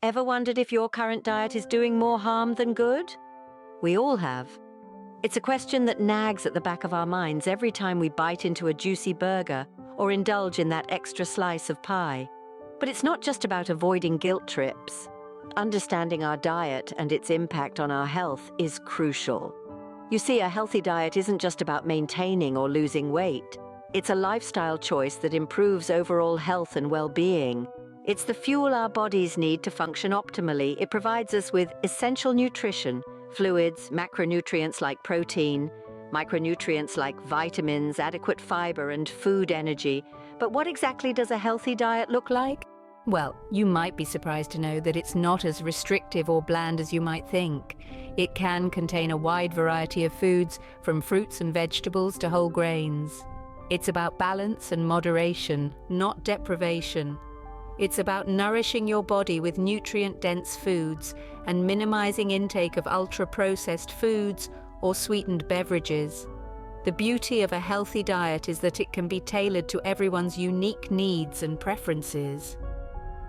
Ever wondered if your current diet is doing more harm than good? We all have. It's a question that nags at the back of our minds every time we bite into a juicy burger or indulge in that extra slice of pie. But it's not just about avoiding guilt trips. Understanding our diet and its impact on our health is crucial. You see, a healthy diet isn't just about maintaining or losing weight. It's a lifestyle choice that improves overall health and well-being. It's the fuel our bodies need to function optimally. It provides us with essential nutrition, fluids, macronutrients like protein, micronutrients like vitamins, adequate fiber, and food energy. But what exactly does a healthy diet look like? Well, you might be surprised to know that it's not as restrictive or bland as you might think. It can contain a wide variety of foods, from fruits and vegetables to whole grains. It's about balance and moderation, not deprivation. It's about nourishing your body with nutrient-dense foods and minimizing intake of ultra-processed foods or sweetened beverages. The beauty of a healthy diet is that it can be tailored to everyone's unique needs and preferences.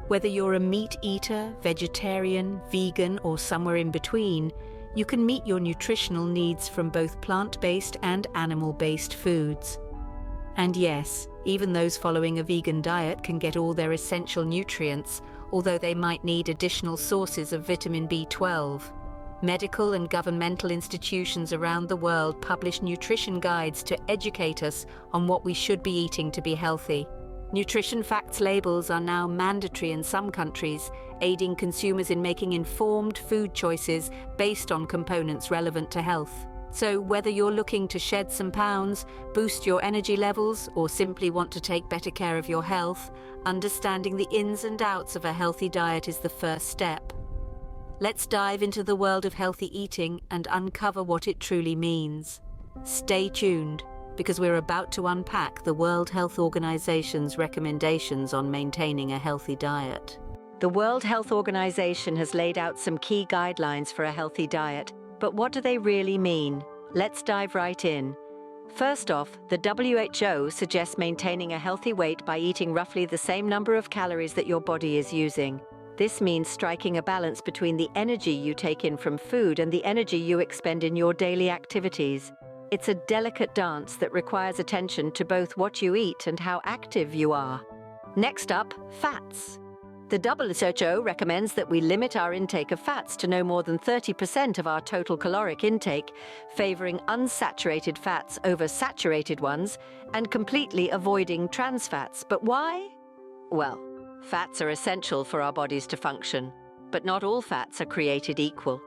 Whether you're a meat eater, vegetarian, vegan, or somewhere in between, you can meet your nutritional needs from both plant-based and animal-based foods. And yes, even those following a vegan diet can get all their essential nutrients, although they might need additional sources of vitamin B12. Medical and governmental institutions around the world publish nutrition guides to educate us on what we should be eating to be healthy. Nutrition facts labels are now mandatory in some countries, aiding consumers in making informed food choices based on components relevant to health. So whether you're looking to shed some pounds, boost your energy levels, or simply want to take better care of your health, understanding the ins and outs of a healthy diet is the first step. Let's dive into the world of healthy eating and uncover what it truly means. Stay tuned, because we're about to unpack the World Health Organization's recommendations on maintaining a healthy diet. The World Health Organization has laid out some key guidelines for a healthy diet. But what do they really mean? Let's dive right in. First off, the WHO suggests maintaining a healthy weight by eating roughly the same number of calories that your body is using. This means striking a balance between the energy you take in from food and the energy you expend in your daily activities. It's a delicate dance that requires attention to both what you eat and how active you are. Next up, fats. The WHO recommends that we limit our intake of fats to no more than 30% of our total caloric intake, favoring unsaturated fats over saturated ones and completely avoiding trans fats. But why? Well, fats are essential for our bodies to function, but not all fats are created equal.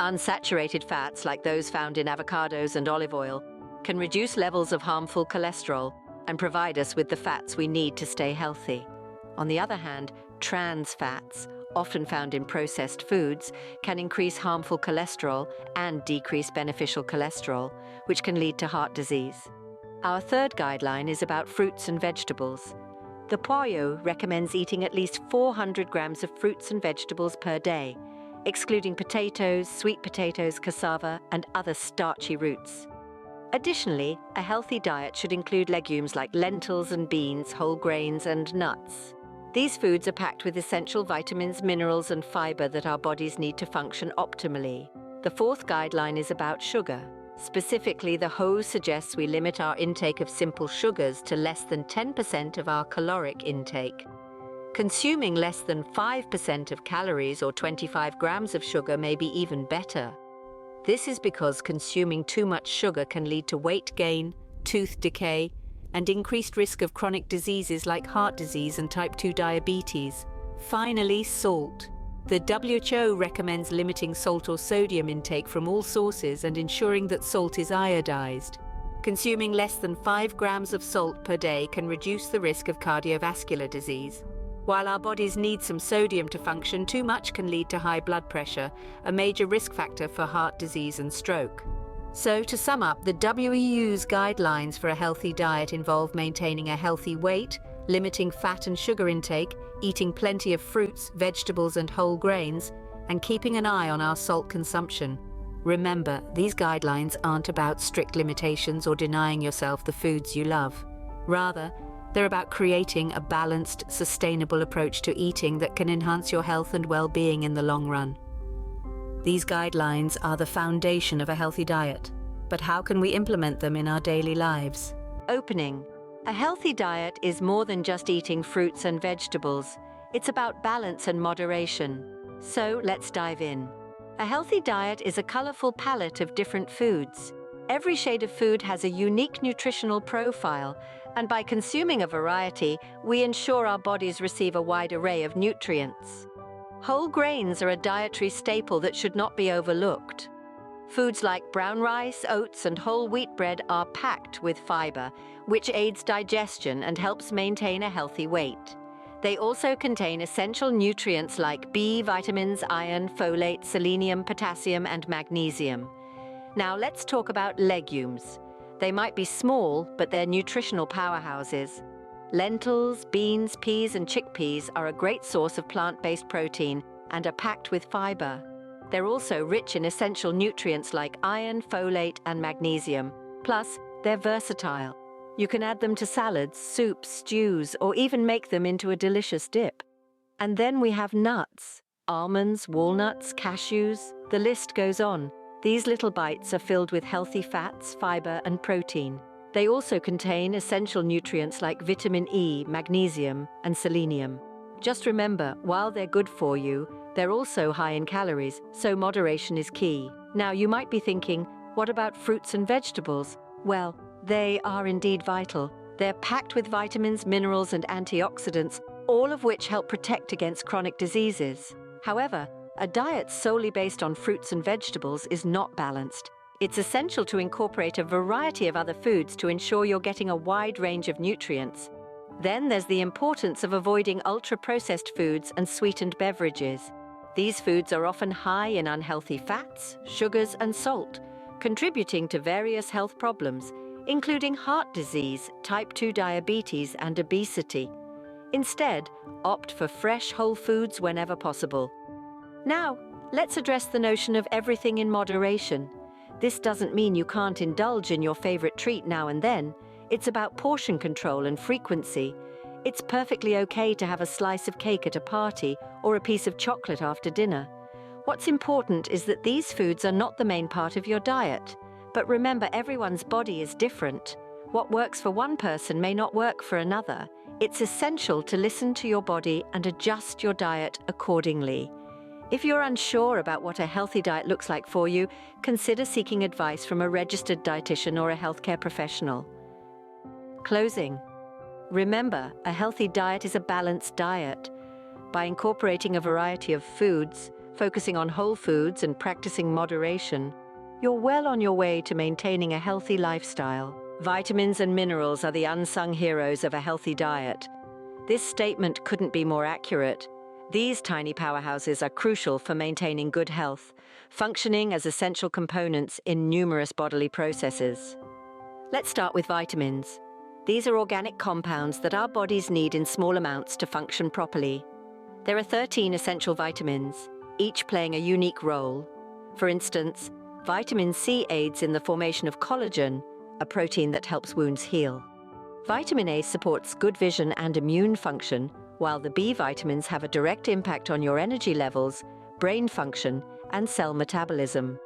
Unsaturated fats, like those found in avocados and olive oil, can reduce levels of harmful cholesterol and provide us with the fats we need to stay healthy. On the other hand, trans fats, often found in processed foods, can increase harmful cholesterol and decrease beneficial cholesterol, which can lead to heart disease. Our third guideline is about fruits and vegetables. The POYO recommends eating at least 400 grams of fruits and vegetables per day, excluding potatoes, sweet potatoes, cassava, and other starchy roots. Additionally, a healthy diet should include legumes like lentils and beans, whole grains, and nuts. These foods are packed with essential vitamins, minerals, and fiber that our bodies need to function optimally. The fourth guideline is about sugar. Specifically, the WHO suggests we limit our intake of simple sugars to less than 10% of our caloric intake. Consuming less than 5% of calories or 25 grams of sugar may be even better. This is because consuming too much sugar can lead to weight gain, tooth decay, and increased risk of chronic diseases like heart disease and type 2 diabetes. Finally, salt. The WHO recommends limiting salt or sodium intake from all sources and ensuring that salt is iodized. Consuming less than 5 grams of salt per day can reduce the risk of cardiovascular disease. While our bodies need some sodium to function, too much can lead to high blood pressure, a major risk factor for heart disease and stroke. So, to sum up, the WEU's guidelines for a healthy diet involve maintaining a healthy weight, limiting fat and sugar intake, eating plenty of fruits, vegetables, and whole grains, and keeping an eye on our salt consumption. Remember, these guidelines aren't about strict limitations or denying yourself the foods you love. Rather, They're about creating a balanced, sustainable approach to eating that can enhance your health and well-being in the long run. These guidelines are the foundation of a healthy diet, but how can we implement them in our daily lives? Opening. A healthy diet is more than just eating fruits and vegetables. It's about balance and moderation. So let's dive in. A healthy diet is a colorful palette of different foods. Every shade of food has a unique nutritional profile, and by consuming a variety, we ensure our bodies receive a wide array of nutrients. Whole grains are a dietary staple that should not be overlooked. Foods like brown rice, oats, and whole wheat bread are packed with fiber, which aids digestion and helps maintain a healthy weight. They also contain essential nutrients like B vitamins, iron, folate, selenium, potassium, and magnesium. Now let's talk about legumes. They might be small, but they're nutritional powerhouses. Lentils, beans, peas, and chickpeas are a great source of plant-based protein and are packed with fiber. They're also rich in essential nutrients like iron, folate, and magnesium. Plus, they're versatile. You can add them to salads, soups, stews, or even make them into a delicious dip. And then we have nuts. Almonds, walnuts, cashews, the list goes on. These little bites are filled with healthy fats, fiber, and protein. They also contain essential nutrients like vitamin E, magnesium, and selenium. Just remember, while they're good for you, they're also high in calories, so moderation is key. Now, you might be thinking, what about fruits and vegetables? Well, they are indeed vital. They're packed with vitamins, minerals, and antioxidants, all of which help protect against chronic diseases. However, a diet solely based on fruits and vegetables is not balanced. It's essential to incorporate a variety of other foods to ensure you're getting a wide range of nutrients. Then there's the importance of avoiding ultra-processed foods and sweetened beverages. These foods are often high in unhealthy fats, sugars, and salt, contributing to various health problems, including heart disease, type 2 diabetes, and obesity. Instead, opt for fresh, whole foods whenever possible. Now, let's address the notion of everything in moderation. This doesn't mean you can't indulge in your favorite treat now and then. It's about portion control and frequency. It's perfectly okay to have a slice of cake at a party or a piece of chocolate after dinner. What's important is that these foods are not the main part of your diet. But remember, everyone's body is different. What works for one person may not work for another. It's essential to listen to your body and adjust your diet accordingly. If you're unsure about what a healthy diet looks like for you, consider seeking advice from a registered dietitian or a healthcare professional. Closing. Remember, a healthy diet is a balanced diet. By incorporating a variety of foods, focusing on whole foods, and practicing moderation, you're well on your way to maintaining a healthy lifestyle. Vitamins and minerals are the unsung heroes of a healthy diet. This statement couldn't be more accurate. These tiny powerhouses are crucial for maintaining good health, functioning as essential components in numerous bodily processes. Let's start with vitamins. These are organic compounds that our bodies need in small amounts to function properly. There are 13 essential vitamins, each playing a unique role. For instance, vitamin C aids in the formation of collagen, a protein that helps wounds heal. Vitamin A supports good vision and immune function, while the B vitamins have a direct impact on your energy levels, brain function, and cell metabolism.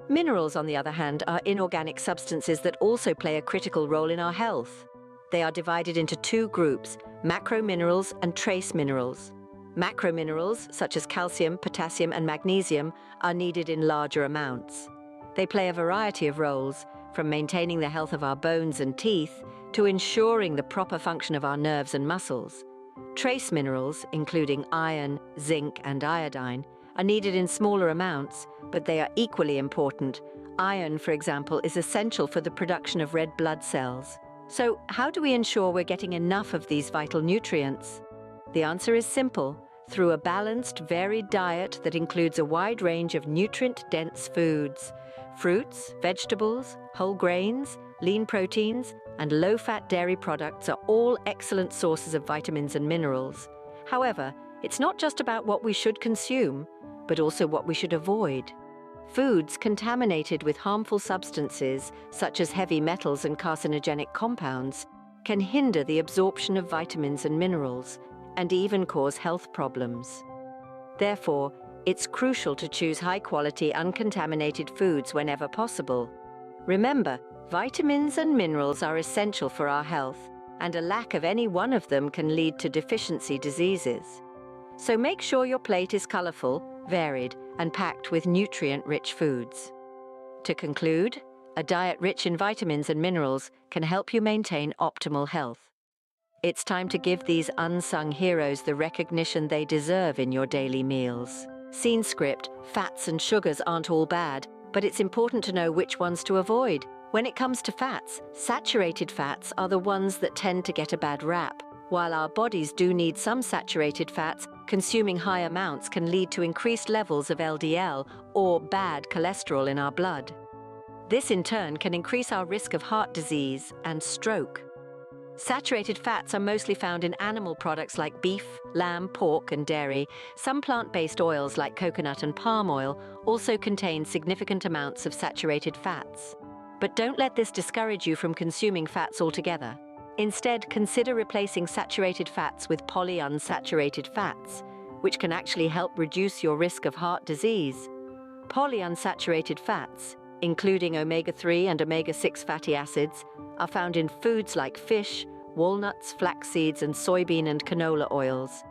Minerals, on the other hand, are inorganic substances that also play a critical role in our health. They are divided into two groups, macrominerals and trace minerals. Macrominerals, such as calcium, potassium, and magnesium, are needed in larger amounts. They play a variety of roles, from maintaining the health of our bones and teeth to ensuring the proper function of our nerves and muscles. Trace minerals, including iron, zinc, and iodine, are needed in smaller amounts, but they are equally important. Iron, for example, is essential for the production of red blood cells. So, how do we ensure we're getting enough of these vital nutrients? The answer is simple: through a balanced, varied diet that includes a wide range of nutrient-dense foods. Fruits, vegetables, whole grains, lean proteins, and low-fat dairy products are all excellent sources of vitamins and minerals. However, it's not just about what we should consume, but also what we should avoid. Foods contaminated with harmful substances, such as heavy metals and carcinogenic compounds, can hinder the absorption of vitamins and minerals, and even cause health problems. Therefore, it's crucial to choose high-quality, uncontaminated foods whenever possible. Remember, vitamins and minerals are essential for our health, and a lack of any one of them can lead to deficiency diseases. So make sure your plate is colorful, varied, and packed with nutrient-rich foods. To conclude, a diet rich in vitamins and minerals can help you maintain optimal health. It's time to give these unsung heroes the recognition they deserve in your daily meals. Scene script: fats and sugars aren't all bad, but it's important to know which ones to avoid. When it comes to fats, saturated fats are the ones that tend to get a bad rap. While our bodies do need some saturated fats, consuming high amounts can lead to increased levels of LDL, or bad cholesterol, in our blood. This in turn can increase our risk of heart disease and stroke. Saturated fats are mostly found in animal products like beef, lamb, pork, and dairy. Some plant-based oils like coconut and palm oil also contain significant amounts of saturated fats. But don't let this discourage you from consuming fats altogether. Instead, consider replacing saturated fats with polyunsaturated fats, which can actually help reduce your risk of heart disease. Polyunsaturated fats, including omega-3 and omega-6 fatty acids, are found in foods like fish, walnuts, flax seeds, and soybean and canola oils.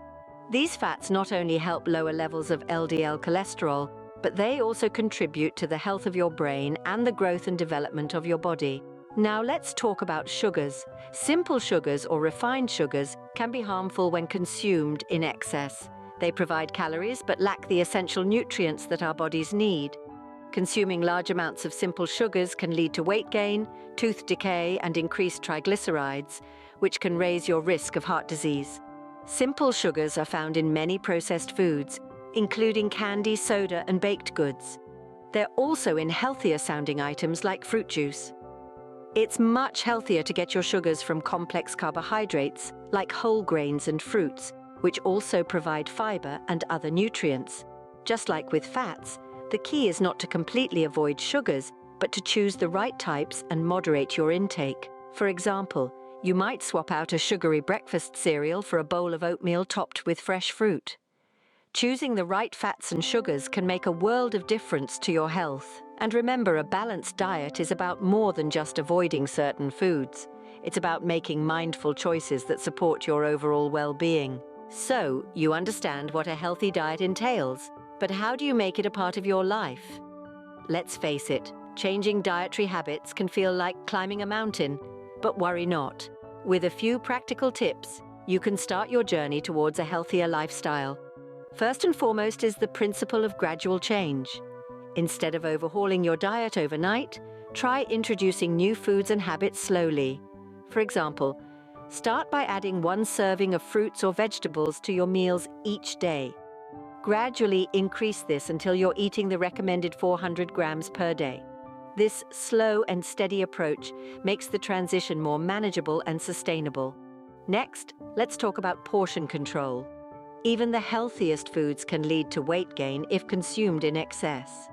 These fats not only help lower levels of LDL cholesterol, but they also contribute to the health of your brain and the growth and development of your body. Now let's talk about sugars. Simple sugars or refined sugars can be harmful when consumed in excess. They provide calories but lack the essential nutrients that our bodies need. Consuming large amounts of simple sugars can lead to weight gain, tooth decay, and increased triglycerides, which can raise your risk of heart disease. Simple sugars are found in many processed foods, including candy, soda, and baked goods. They're also in healthier-sounding items like fruit juice. It's much healthier to get your sugars from complex carbohydrates like whole grains and fruits, which also provide fiber and other nutrients. Just like with fats, the key is not to completely avoid sugars, but to choose the right types and moderate your intake. For example, you might swap out a sugary breakfast cereal for a bowl of oatmeal topped with fresh fruit. Choosing the right fats and sugars can make a world of difference to your health. And remember, a balanced diet is about more than just avoiding certain foods. It's about making mindful choices that support your overall well-being. So, you understand what a healthy diet entails, but how do you make it a part of your life? Let's face it, changing dietary habits can feel like climbing a mountain, but worry not. With a few practical tips, you can start your journey towards a healthier lifestyle. First and foremost is the principle of gradual change. Instead of overhauling your diet overnight, try introducing new foods and habits slowly. For example, start by adding 1 serving of fruits or vegetables to your meals each day. Gradually increase this until you're eating the recommended 400 grams per day. This slow and steady approach makes the transition more manageable and sustainable. Next, let's talk about portion control. Even the healthiest foods can lead to weight gain if consumed in excess.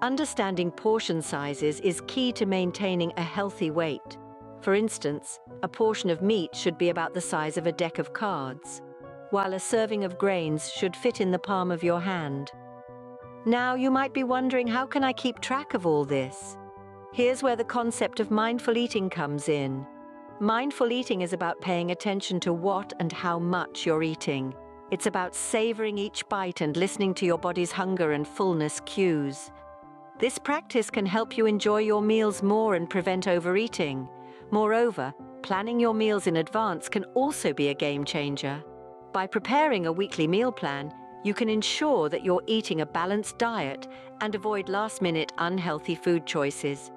Understanding portion sizes is key to maintaining a healthy weight. For instance, a portion of meat should be about the size of a deck of cards, while a serving of grains should fit in the palm of your hand. Now, you might be wondering, how can I keep track of all this? Here's where the concept of mindful eating comes in. Mindful eating is about paying attention to what and how much you're eating. It's about savoring each bite and listening to your body's hunger and fullness cues. This practice can help you enjoy your meals more and prevent overeating. Moreover, planning your meals in advance can also be a game changer. By preparing a weekly meal plan, you can ensure that you're eating a balanced diet and avoid last-minute unhealthy food choices.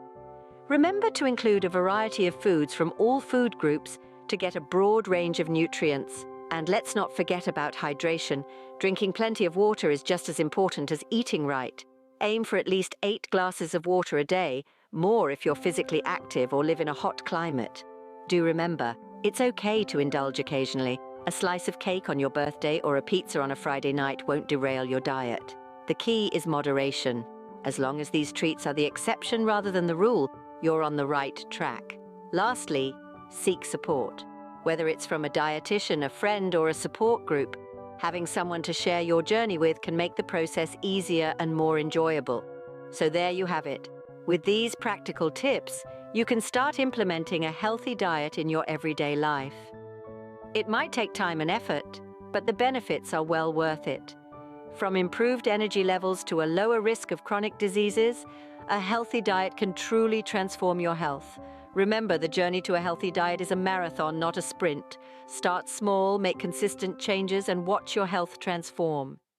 Remember to include a variety of foods from all food groups to get a broad range of nutrients. And let's not forget about hydration. Drinking plenty of water is just as important as eating right. Aim for at least 8 glasses of water a day, more if you're physically active or live in a hot climate. Do remember, it's okay to indulge occasionally. A slice of cake on your birthday or a pizza on a Friday night won't derail your diet. The key is moderation. As long as these treats are the exception rather than the rule, you're on the right track. Lastly, seek support. Whether it's from a dietitian, a friend, or a support group, having someone to share your journey with can make the process easier and more enjoyable. So there you have it. With these practical tips, you can start implementing a healthy diet in your everyday life. It might take time and effort, but the benefits are well worth it. From improved energy levels to a lower risk of chronic diseases, a healthy diet can truly transform your health. Remember, the journey to a healthy diet is a marathon, not a sprint. Start small, make consistent changes, and watch your health transform.